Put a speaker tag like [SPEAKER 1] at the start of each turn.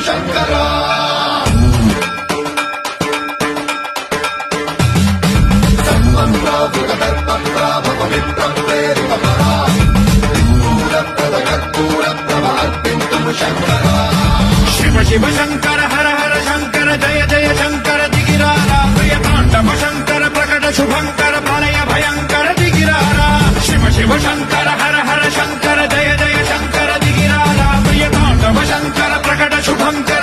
[SPEAKER 1] శంకర శివ శివ శంకర హర హర శంకర జయ జయ శంకర దిగిరారా ప్రియ తాండవ శంకర ప్రకట శుభంకర ప్రళయ భయంకర దిగిరారా శివ శివ శంకర హర హర శంకర జయ జయ శంకర దిగిరారా ప్రియ తాండవ శంకర ప్రకట శుభంకర